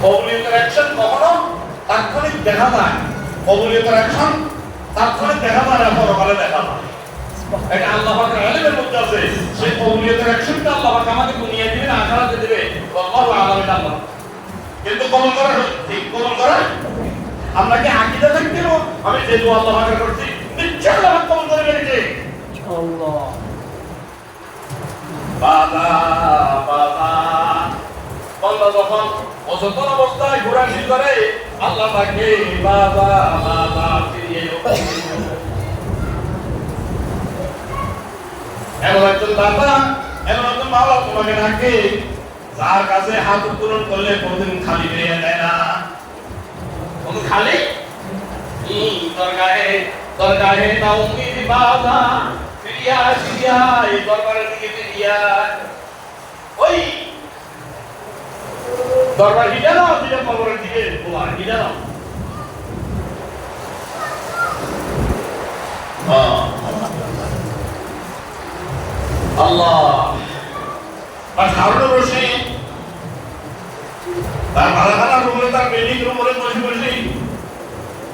কবুলিয়তের action কখনো তাৎক্ষণিক দেখা যায়, কবুলিয়তের অ্যাকশন তাৎক্ষণিক দেখা যায় না, পরকালে দেখা যায়। এটা আল্লাহ পাকের ইলমের মধ্যে আছে। সেই কবুলিয়তের অ্যাকশনটা আল্লাহ পাক আমাকে দুনিয়ায় দিবেন, আখিরাতে দিবে, আল্লাহু আলামিন। আল্লাহ কিন্তু কবুল করা ঠিক, কবুল করা আমরা কি আকীদা থাকতে আমি যে দোয়া আল্লাহ পাকের করছি নিশ্চয় আল্লাহ পাক কবুল করে নিয়েছে আল্লাহ। বাবা বাবা বান্দা যখন অচেতন অবস্থায় ঘোরাঘুরি করে আল্লাহ তাকে বাবা বাবা ফিরিয়ে এমন একজন দাতা, এমন একজন মাওলা তোমাকে ডাকে যার কাছে হাত উত্তোলন করলে কোনদিন খালি বেরিয়ে যায় না। কোন খালি দরগাহে না উম্মিদ বাবা ফিরিয়া ফিরিয়া এই দরবারের দিকে ফিরিয়া। ওই দরবার হিজা নাও, দিলে কবরের দিকে তোমার হিজা নাও। আল্লাহ আর হারুন রশিদ তার বালাখানা রুমে, তার বিল্ডিং রুমে বসে বসে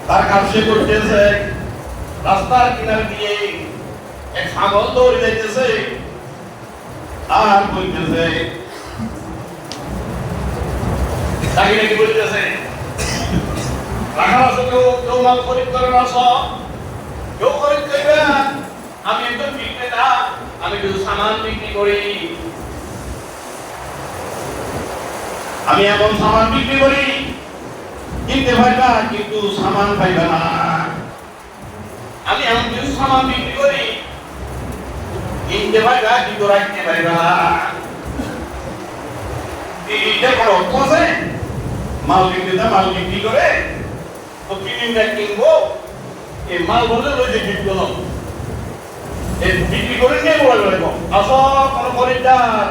তার কাজ সে করতেছে। রাস্তার কিনারে দিয়ে এক ছাগল দৌড়ে যাইতেছে আর বলতেছে, তাকে নাকি বলতেছে রাখার আসো, কেউ মাল খরিদ করে না, কেউ খরিদ করবে। আমি একজন বিক্রেতা, আমি কিছু সামান বিক্রি করি, আমি এখন সামান বিক্রি করি, কিনতে পারবা কিন্তু সামান পাইবা না। আমি এমন কিছু সামান বিক্রি করি, কিনতে পারবা কিন্তু রাখতে পারবা না। এটা কোনো অর্থ আছে? মাল বিক্রেতা মাল বিক্রি করে তো কিনবে, কিনবো এই মাল বললে ওই যে বিক্রি করলাম বিক্রি করে নিয়ে বলে বেড়াবো আসো কোনো খরিদ্দার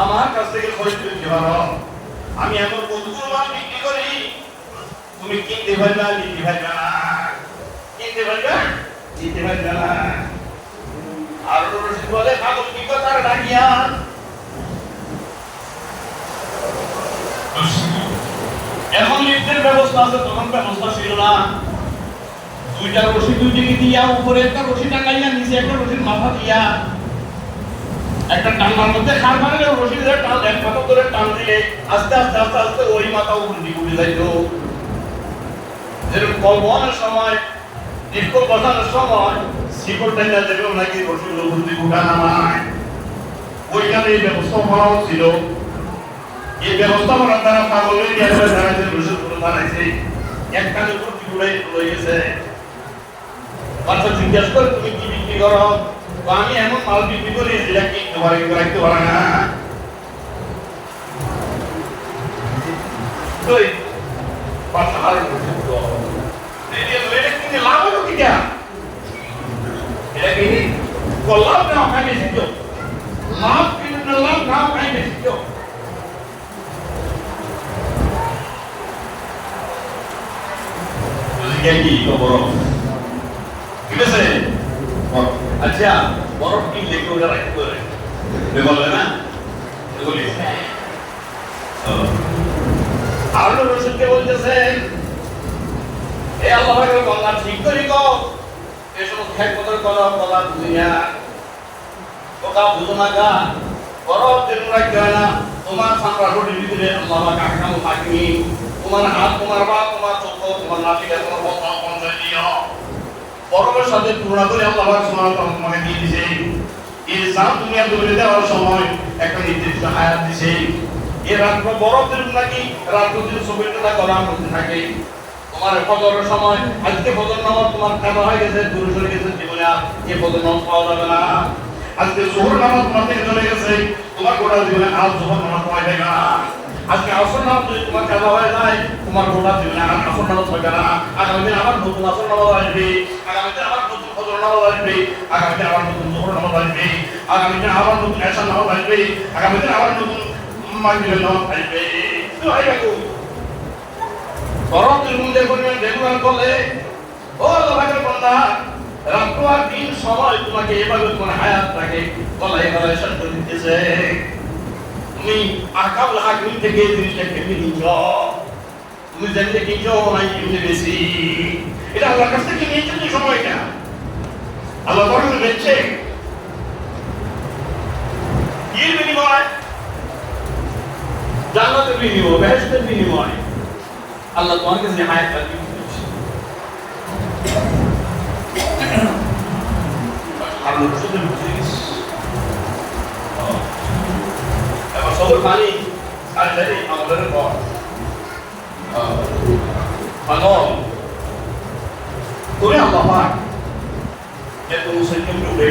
আমার কাছ থেকে খরিদ করতে পারো। আমি এমন কতগুলো মাল বিক্রি করি, তুমি কিনতে পারবা নিতে পারবা না, কিনতে পারবা নিতে পারবা না। আর রশিদ বলে পাগল কি কথা ডাকিয়া এখন লিফটের ব্যবস্থা আছে, তখন ব্যবস্থা ছিল না। দুইটা রশি দুই দিকে দিয়া, উপরে একটা রশি টাঙাইয়া, নিচে একটা রশির মাথা দিয়া, একটা টানার মধ্যে খার মারলে রশি ধরে টান, এক মাথা ধরে টান দিলে আস্তে আস্তে আস্তে আস্তে ওই মাথা উল্টি উঠে যাইতো। যেরকম কলবনের সময় দীর্ঘ বসানোর সময় শিকড় টাইনা দেবে নাকি রশি উল্টি উঠা নামায়, ওইখানে এই ব্যবস্থা করা ছিল। এই ব্যবস্থা করার দ্বারা পাগলের দাঁড়াইছে, রশি দাঁড়াইছে, একখানে উল্টি উড়াই রয়ে গেছে। বাচ্চা জিজ্ঞাসা করে তুমি কি বিক্রি করো? আমি এমন মাল বিক্রি করি যেটা কিনতে পারে রাখতে পারে না। বাচ্চা হার এটা কিনে লাভ হলো কিনা? এটা কিনে লাভ না খাই বেশি, লাভ কিনে না লাভ না খাই বেশি। কি খবর? ঠিক আছে, আচ্ছা বরফ কিনলে কেউ রাখতে পারে বলবে না? হারুন রশিদকে বলতেছে এ আল্লাহ পাকের বান্দা ঠিক করি গো, এই সমস্ত খেদমতের কথা দুনিয়া ওকা বুঝো না গা, বরফ যেন রাখতে হয় না। তোমার সামরা রোডের ভিতরে আল্লাহ পাক আহকাম হাকিমি, তোমার হাত, তোমার পা, তোমার চোখ, তোমার নাভিকা, তোমার বদন পঞ্চায় দিও। বরফের সাথে তুলনা করে আল্লাহ পাক সুবহানাহু ওয়া তাআলা তোমাকে দিয়ে দিয়েছে। এই জান দুনিয়া দৌড়ে দেওয়ার সময় একটা নির্দিষ্ট হায়াত দিয়েছে। এই রাত বরফের নাকি রাত দিন সবিতা করার মধ্যে থাকে। তোমার ফজরের সময় আজকে ফজর নামাজ তোমার কাজা হয়ে গেছে, দূরে চলে গেছে, জীবনে আর এই ফজর নামাজ পাওয়া যাবে না। আজকে জোহর নামাজ তোমার থেকে চলে গেছে, তোমার গোটা জীবনে আজ জোহর নামাজ পাওয়া যাবে না। আজকে আসর নামাজ যদি তোমার কাজা হয়ে যায়, তোমার গোটা জীবনে আর আসর নামাজ হবে না। আগামী আবার নতুন আসর নামাজ আসবে, আগামীতে আবার নতুন ফজর নামাজ আসবে, আগামীতে আবার নতুন জোহর নামাজ আসবে, আগামীতে আবার নতুন এশার নামাজ আসবে, আগামীতে আবার নতুন মাগরিবের নামাজ আসবে। তো আইবাকু বরফের মধ্যে পরিমাণ রেগুলার করলে ও আল্লাহ পাকের বান্দা রাত আর দিন সময় তোমাকে এভাবে তোমার হায়াতটাকে গলায় গলায় শান্ত দিতেছে। তুমি আকাল হাকিম থেকে জিনিসটাকে নিয়ে যাও। তুমি জানতে কিছু নাই এমনি বেশি এটা আল্লাহর কাছ থেকে নিয়েছো তুমি সময়টা আল্লাহ বরং দিচ্ছে এর বিনিময় জান্নাতের বিনিময় বেহেশতের বিনিময় আল্লাহ তোমার কাছে হায়াত দিচ্ছে আর লোকদের বুঝিস এবার সবর পানি আর জানি আমাদের পর মানব তুমি আল্লাহ পাক এত মুসলিম রূপে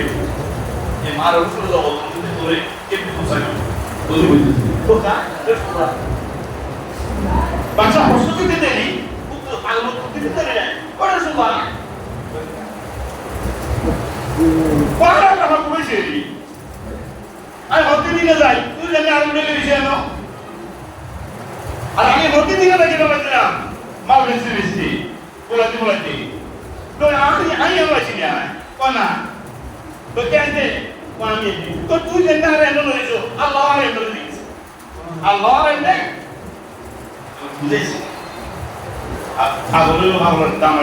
যে মার রসুল জগৎ তুমি ধরে কেমনি মুসলিম তুমি বুঝতেছি তো কা রেস্টুরা বাচ্চা প্রস্তুতি দিতে নেই আলো দিতে দেয় ওরা সুবা কোনটা কথা কইছে আমি হতে দিনে যাই তুই জানি আর উঠে গেছিস কেন আর আমি হতে দিনে দেখে বলেছিলাম মাল বেশি বেশি বলাতে তো আমি আছি না কোনা তো কেন আমি তো তুই জানি আর এমন হয়েছো আল্লাহ আর এমন দিয়েছে আল্লাহ আর এমন বুঝেছি আগলে আমার দাম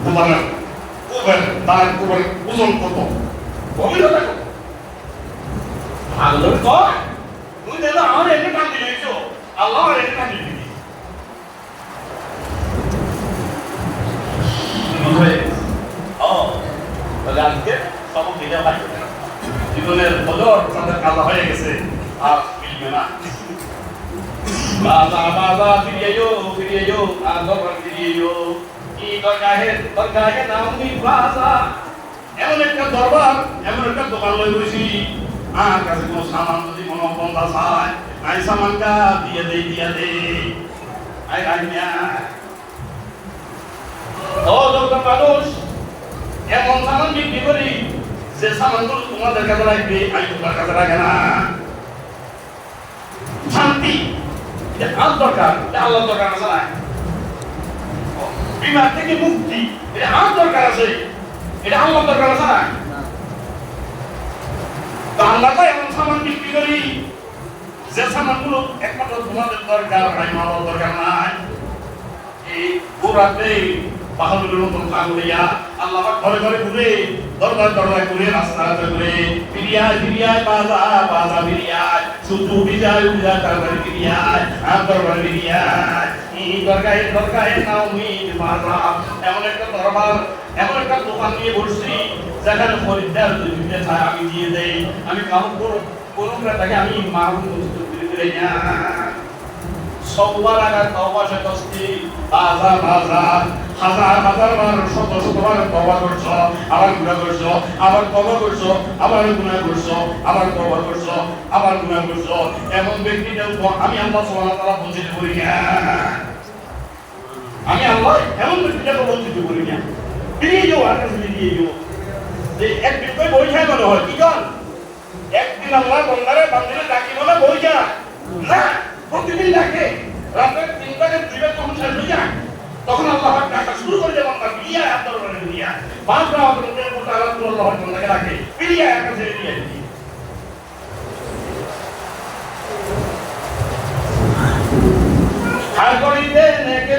কুবার তার কুবার ওজন কত গভীরতা কত আগলে তো তুই জানি আর এমন কাম দিয়েছো আল্লাহ আর এমন কাম দিয়েছে তাহলে আজকে সব মিলে ভাই জীবনের বদর তাদের কাজা হয়ে গেছে আর মিলবে না বাবা বাবা ফিরিয়ে আর দরবার ফিরিয়ে কি দরগাহে নামি বাজা এমন একটা দরবার এমন একটা দোকান লই বসি আর কাছে কোনো সামান যদি কোনো বন্ধা চায় আই সামানটা দিয়ে দে আই রাইনা ও দরকার মানুষ এমন সামান বিক্রি করি যে সামানগুলো তোমাদের কাছে রাখবে আমি তোমার কাছে রাখে না শান্তি এটা আর দরকার এটা আল্লাহ দরকার আছে না বিমার থেকে মুক্তি এটা আর দরকার আছে এটা আল্লাহ দরকার আছে না তো আল্লাহ তো এমন সামান বিক্রি করি যে সামানগুলো একমাত্র তোমাদের দরকার আমার দরকার নাই এই গোড়াতে বাহাদুরের মতন কাগুলিয়া আল্লাহ ঘরে ঘরে ঘুরে দরবার ঘুরে রাস্তা ঘুরে ফিরিয়ায় বাজা ফিরিয়ায় শুধু বিজয় দরবার ফিরিয়ায় আর দরবার ফিরিয়ায় দরগাহে নাওমি বাজা এমন একটা দরবার এমন একটা দোকান নিয়ে বসছি যেখানে খরিদ্দার যদি চায় আমি দিয়ে দেই আমি কাউন্ট কোনো তাকে আমি মারুন করে না সবার আগে তওবা করছি হাজার বার শতবার তওবা করছো আবার গুনাহ করছো আবার তওবা করছো আবার গুনাহ করছো আবার তওবা করছো আবার গুনাহ করছো এমন ব্যক্তিদের আমি আল্লাহ সুবহানাহু ওয়া তাআলা বঞ্চিত করি না আমি আল্লাহ এমন ব্যক্তিদের বঞ্চিত করি না ফিরিয়ে যাও আর কাছে ফিরিয়ে যাও যে একদিন কই বইছা মনে হয় কি কর একদিন আল্লাহ বন্দারে বান্দিরে ডাকি বলে বইছা না প্রতিদিন ডাকে রাতের 3টা 2টা তখন শেষ হয়ে যায় তখন আল্লাহ ডাকা শুরু করে দেবেন তার বিয়া আপনার বলে বিয়া 5টা আপনাদের মতো আল্লাহ বন্দাকে ডাকে বিয়া একটা ছেড়ে দিয়ে আর করিতে নেকে